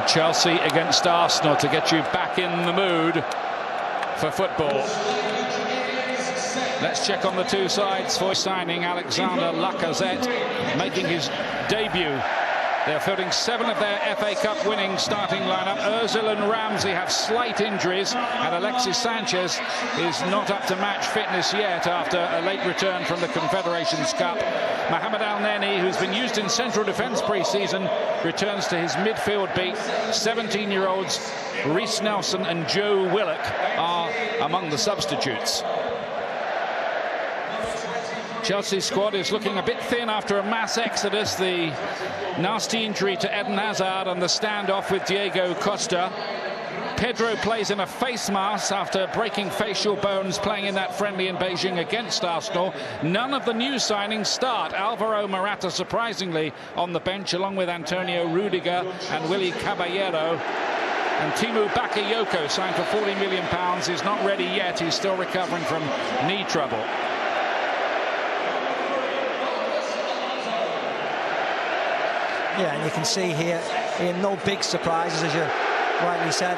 Chelsea against Arsenal to get you back in the mood for football. Let's check on the two sides for signing Alexander Lacazette, making his debut. They're fielding 7 of their FA Cup winning starting lineup. Ozil and Ramsey have slight injuries, and Alexis Sanchez is not up to match fitness yet after a late return from the Confederations Cup. Mohamed El-Neni, who's been used in central defence pre-season, returns to his midfield beat. 17-year-olds Reiss Nelson and Joe Willock are among the substitutes. Chelsea's squad is looking a bit thin after a mass exodus. The nasty injury to Eden Hazard and the standoff with Diego Costa. Pedro plays in a face mask after breaking facial bones playing in that friendly in Beijing against Arsenal. None of the new signings start. Alvaro Morata surprisingly on the bench, along with Antonio Rudiger and Willy Caballero. And Timu Bakayoko, signed for £40 million, is not ready yet. He's still recovering from knee trouble. Yeah, and you can see here, no big surprises, as you rightly said.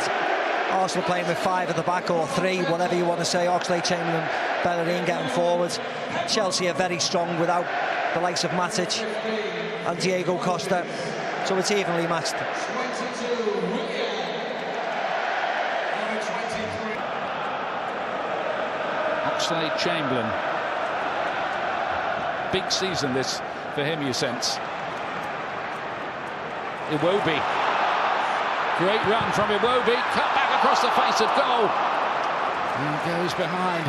Arsenal playing with 5 at the back, or 3, whatever you want to say. Oxlade-Chamberlain, Bellerin getting forward. Chelsea are very strong without the likes of Matic and Diego Costa, so it's evenly matched. Oxlade-Chamberlain. Big season this for him, you sense. Iwobi. Great run from Iwobi. Cut back across the face of goal. And goes behind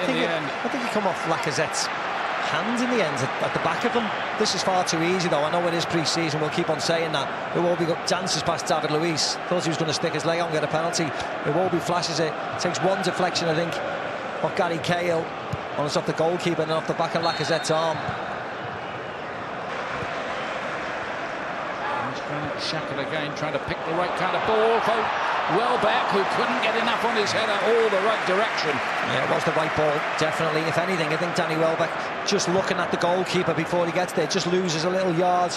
in the end. I think he come off Lacazette's hand in the end at the back of him. This is far too easy, though. I know it is pre-season. We'll keep on saying that. Iwobi dances past David Luiz. Thought he was going to stick his leg on, get a penalty. Iwobi flashes it. Takes one deflection, I think, off Gary Cahill. And it's off the goalkeeper and off the back of Lacazette's arm. Xhaka again trying to pick the right kind of ball for Welbeck, who couldn't get enough on his header, all the right direction. Yeah, it was the right ball, definitely. If anything, I think Danny Welbeck, just looking at the goalkeeper before he gets there, just loses a little yard.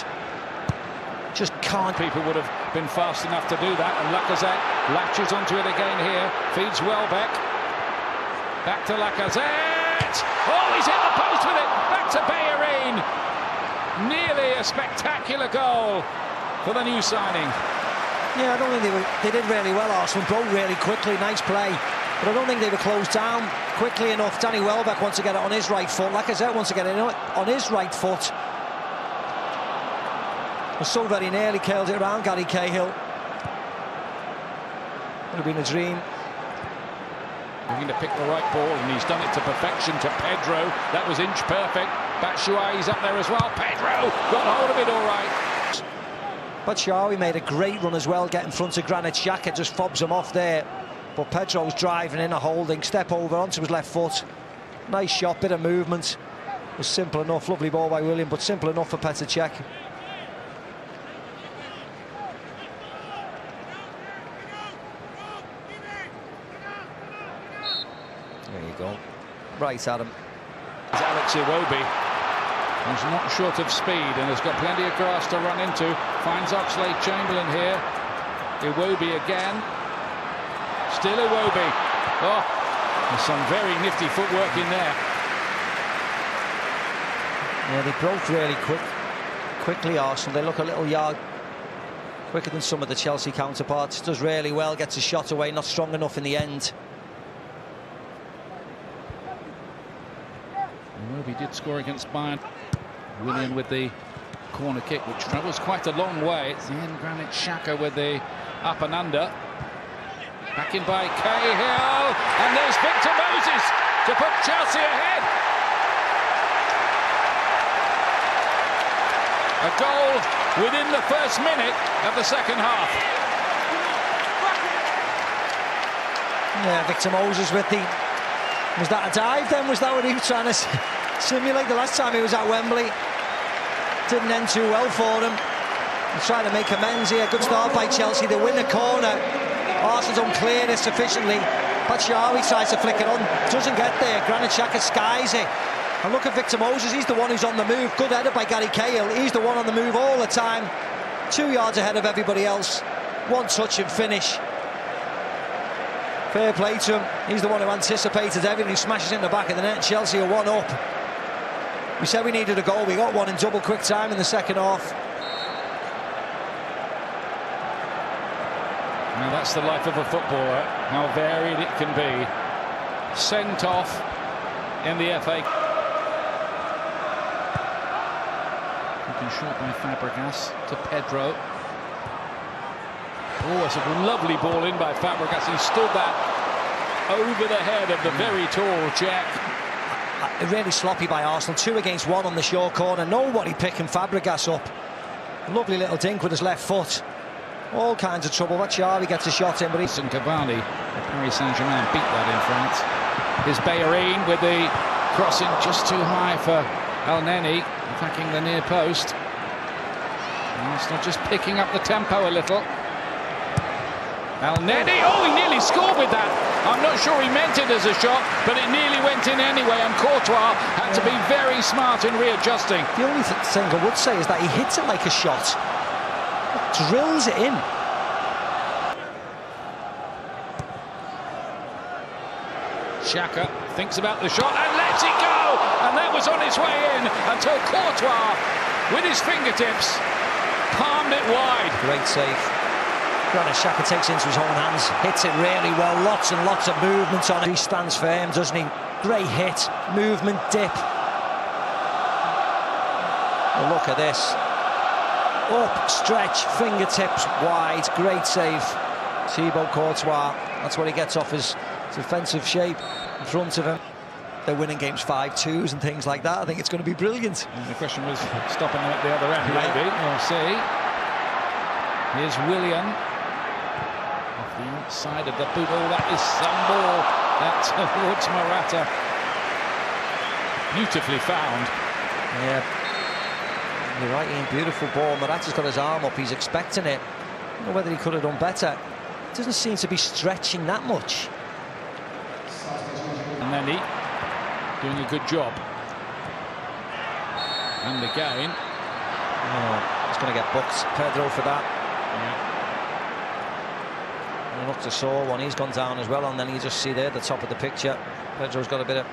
Just can't. People would have been fast enough to do that, and Lacazette latches onto it again here, feeds Welbeck. Back to Lacazette. Oh, he's hit the post with it. Back to Bellerin. Nearly a spectacular goal for the new signing. Yeah, I don't think they did really well. Arsenal broke really quickly, nice play, but I don't think they were closed down quickly enough. Danny Welbeck wants to get it on his right foot. Lacazette wants to get it on his right foot. Was so very nearly curled it around Gary Cahill. Would have been a dream. Looking to pick the right ball, and he's done it to perfection to Pedro. That was inch perfect. Batshuayi's up there as well. Pedro got hold of it all right. Batshuayi made a great run as well, get in front of Granit Xhaka, just fobs him off there. But Pedro's driving in, a holding, step over onto his left foot. Nice shot, bit of movement. It was simple enough, lovely ball by Willian, but simple enough for Petr Cech. There you go. Right, Adam. It's Alex Iwobi. He's not short of speed and has got plenty of grass to run into. Finds Oxlade-Chamberlain here. Iwobi again. Still Iwobi. Oh, there's some very nifty footwork in there. Yeah, they broke really quickly, Arsenal. They look a little yard quicker than some of the Chelsea counterparts. Does really well, gets a shot away, not strong enough in the end. Iwobi did score against Bayern. Willian with the corner kick, which travels quite a long way. It's the end. Granit Xhaka with the up and under. Back in by Cahill, and there's Victor Moses to put Chelsea ahead. A goal within the first minute of the second half. Yeah, Victor Moses with the... Was that a dive then? Was that what he was trying to simulate? The last time he was at Wembley, didn't end too well for him. He's trying to make amends here. Good start by Chelsea. They win the corner. Arsenal don't clear this sufficiently. Batshuayi tries to flick it on, doesn't get there. Granit Xhaka skies it. And look at Victor Moses, he's the one who's on the move. Good header by Gary Cahill. He's the one on the move all the time. 2 yards ahead of everybody else. one touch and finish. Fair play to him. He's the one who anticipated everything. He smashes in the back of the net. Chelsea are 1 up. We said we needed a goal. We got one in double quick time in the second half. Now that's the life of a footballer, how varied it can be. Sent off in the FA. Taken short by Fabregas to Pedro. Oh, it's a lovely ball in by Fabregas. He stood that over the head of the very tall Czech. Really sloppy by Arsenal. 2 against 1 on the short corner. Nobody picking Fabregas up. Lovely little dink with his left foot. All kinds of trouble. Xavi gets a shot in, but he's... And Cavani, Paris Saint-Germain beat that in France. Here's Bellerin with the crossing just too high for El Neni, attacking the near post. Arsenal just picking up the tempo a little. El Neni, oh, he nearly scored with that. I'm not sure he meant it as a shot, but it nearly went in anyway, and Courtois had to be very smart in readjusting. The only thing I would say is that he hits it like a shot. Drills it in. Xhaka thinks about the shot and lets it go, and that was on its way in until Courtois, with his fingertips, palmed it wide. Great save. Granit Xhaka takes it into his own hands, hits it really well, lots and lots of movement on it. He stands firm, doesn't he? Great hit, movement, dip. Oh, look at this. Up, stretch, fingertips wide, great save. Thibaut Courtois, that's what he gets off his defensive shape in front of him. They're winning games 5-2s and things like that. I think it's going to be brilliant. And the question was stopping them at the other end, maybe. We'll see. Here's Willian. Off the outside of the boot. Oh, that is some ball. That's towards Morata. Beautifully found. Yeah. You're right, Ian. Beautiful ball. Morata's got his arm up. He's expecting it. I don't know whether he could have done better. Doesn't seem to be stretching that much. And then he doing a good job. And again. Oh, he's going to get booked. Pedro for that. Yeah. And looked a sore one. He's gone down as well. And then you just see there at the top of the picture, Pedro's got a bit of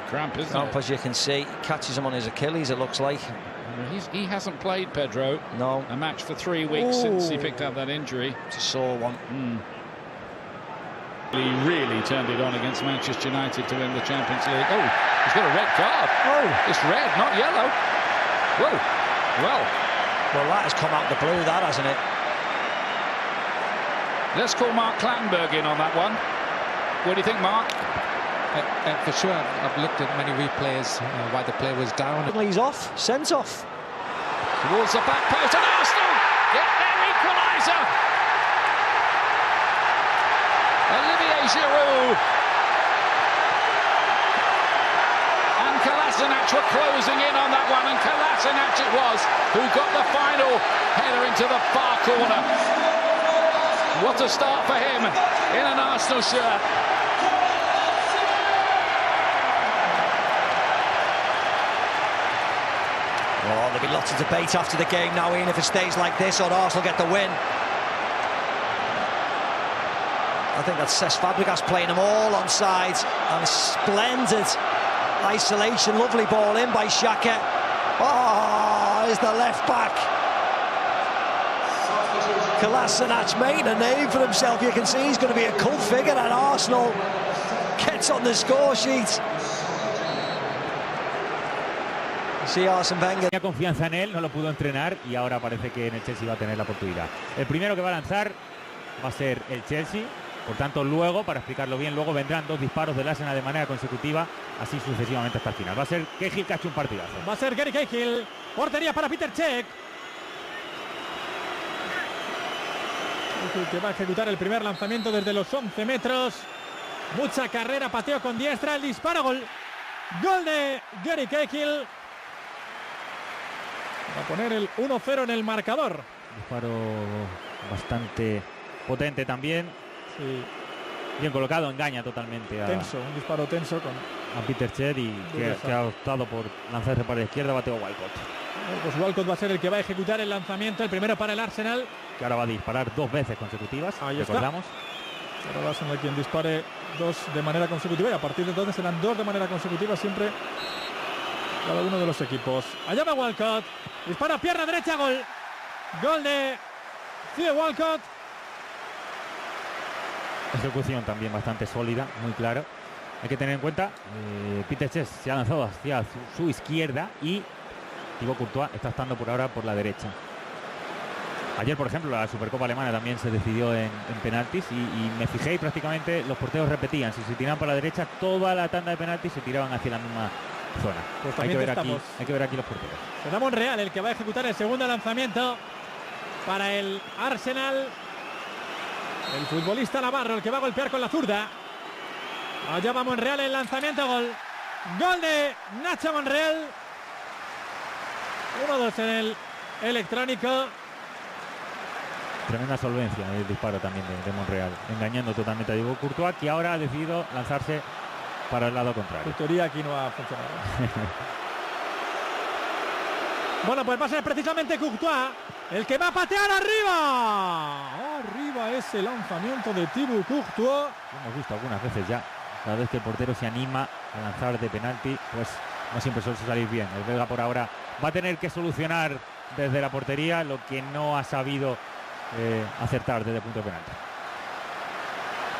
cramp, isn't cramp, as you can see. He catches him on his Achilles, it looks like. He hasn't played, Pedro. No. A match for 3 weeks since he picked up that injury. It's a sore one. He really turned it on against Manchester United to win the Champions League. Oh, he's got a red card. Oh. It's red, not yellow. Whoa. Well, that has come out the blue, that, hasn't it? Let's call Mark Clattenburg in on that one. What do you think, Mark? For sure, I've looked at many replays while the player was down. He's off, sent off. Towards the back post, and Arsenal get their equaliser. Olivier Giroud and Kolasinac were closing in on that one, and Kolasinac it was who got the final header into the far corner. What a start for him in an Arsenal shirt. Oh, there'll be lots of debate after the game now, Ian, if it stays like this or Arsenal get the win. I think that's Cesc Fabregas playing them all on sides, and a splendid isolation, lovely ball in by Xhaka. Oh, is the left back. Kolasinac made a name for himself. You can see he's going to be a cult figure at Arsenal. Gets on the score sheet. Sí, Arsene Wenger. Tenía confianza en él, no lo pudo entrenar y ahora parece que en el Chelsea va a tener la oportunidad. El primero que va a lanzar va a ser el Chelsea, por tanto luego, para explicarlo bien, luego vendrán 2 disparos del Arsenal de manera consecutiva, así sucesivamente hasta el final. Va a ser Cahill que ha hecho un partidazo. Va a ser Gary Cahill, portería para Peter Cech. Que va a ejecutar el primer lanzamiento desde los 11 metros. Mucha carrera, pateo con diestra, el disparo, gol. Gol de Gary Cahill. Va a poner el 1-0 en el marcador. Disparo bastante potente también. Sí. Bien colocado, engaña totalmente a, un disparo tenso con Peter Cech y que ha optado por lanzarse para la izquierda, bateo Walcott. Pues Walcott va a ser el que va a ejecutar el lanzamiento, el primero para el Arsenal. Que ahora va a disparar 2 veces consecutivas, Ahí está. recordamos. Ahora va a ser quien dispare 2 de manera consecutiva y a partir de entonces serán 2 de manera consecutiva siempre cada uno de los equipos. Allá va Walcott, dispara pierna derecha, gol. Gol de Theo Walcott. Ejecución también bastante sólida, muy claro. Hay que tener en cuenta, Peter Cech se ha lanzado hacia su izquierda y Thibaut Courtois está estando por ahora por la derecha. Ayer, por ejemplo, la Supercopa Alemana también se decidió en penaltis y me fijé y prácticamente los porteros repetían. Si se tiraban para la derecha, toda la tanda de penaltis se tiraban hacia la misma zona. Pues hay que ver estamos. aquí los porteros. Será Monreal el que va a ejecutar el segundo lanzamiento para el Arsenal. El futbolista navarro, el que va a golpear con la zurda. Allá va Monreal, el lanzamiento, gol. Gol de Nacho Monreal. 1-2 en el electrónico. Tremenda solvencia el disparo también de Monreal, engañando totalmente a Thibaut Courtois, que ahora ha decidido lanzarse para el lado contrario. Tu teoría aquí no ha funcionado. Bueno, pues va a ser precisamente Courtois el que va a patear arriba. Arriba ese lanzamiento de Thibaut Courtois. Lo hemos visto algunas veces ya. Cada vez que el portero se anima a lanzar de penalti, pues no siempre suele salir bien. El belga por ahora va a tener que solucionar desde la portería lo que no ha sabido acertar desde el punto de penalti.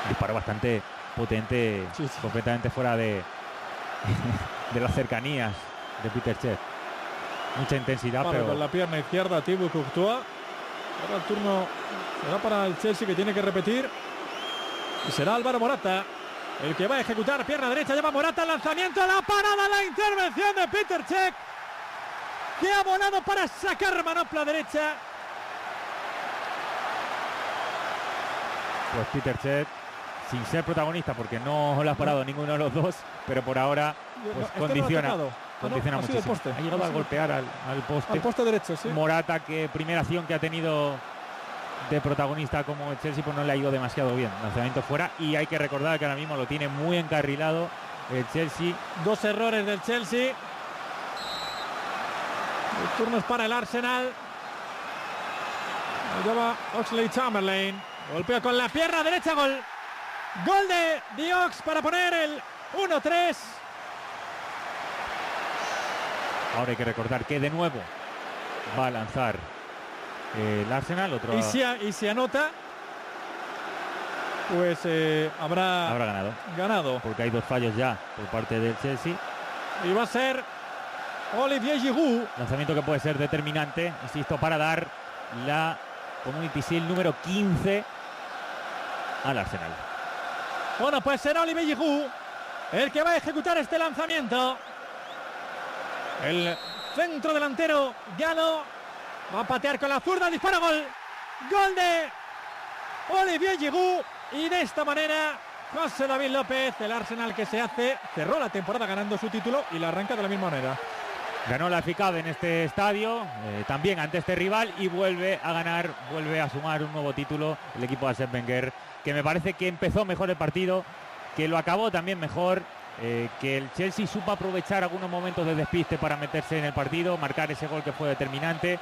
Disparo bastante potente, Sí. completamente fuera de las cercanías de Peter Cech. Mucha intensidad, Vale, pero con la pierna izquierda Thibaut Courtois. Ahora el turno será para el Chelsea, que tiene que repetir. Y será Álvaro Morata el que va a ejecutar. Pierna derecha, lleva Morata, el lanzamiento, la parada, la intervención de Peter Cech, que ha volado para sacar manopla derecha. pues Peter Cech, sin ser protagonista, porque no lo ha parado ninguno de los dos, pero por ahora pues condiciona muchísimo. Ha llegado a golpear al poste. Derecho, sí. Morata, que primera acción que ha tenido de protagonista como el Chelsea, pues no le ha ido demasiado bien. Lanzamiento fuera, y hay que recordar que ahora mismo lo tiene muy encarrilado el Chelsea. 2 errores del Chelsea. El turno es para el Arsenal. Allá va Oxlade-Chamberlain. Golpea con la pierna derecha, gol. Gol de Diox para poner el 1-3. Ahora hay que recordar que de nuevo va a lanzar el Arsenal. Y si anota, pues habrá ganado. Porque hay 2 fallos ya por parte del Chelsea. Y va a ser Olivier Giroud. Lanzamiento que puede ser determinante, insisto, para dar la Community Shield número 15 al Arsenal. Bueno, pues será Olivier Giroud el que va a ejecutar este lanzamiento. El centro delantero Galo va a patear con la zurda, dispara, gol. Gol de Olivier Giroud. Y de esta manera José David López, el Arsenal que cerró la temporada ganando su título y la arranca de la misma manera. Ganó la FA Cup en este estadio, también ante este rival, y vuelve a ganar, vuelve a sumar un nuevo título el equipo de Arsène Wenger, que me parece que empezó mejor el partido, que lo acabó también mejor, que el Chelsea supo aprovechar algunos momentos de despiste para meterse en el partido, marcar ese gol que fue determinante.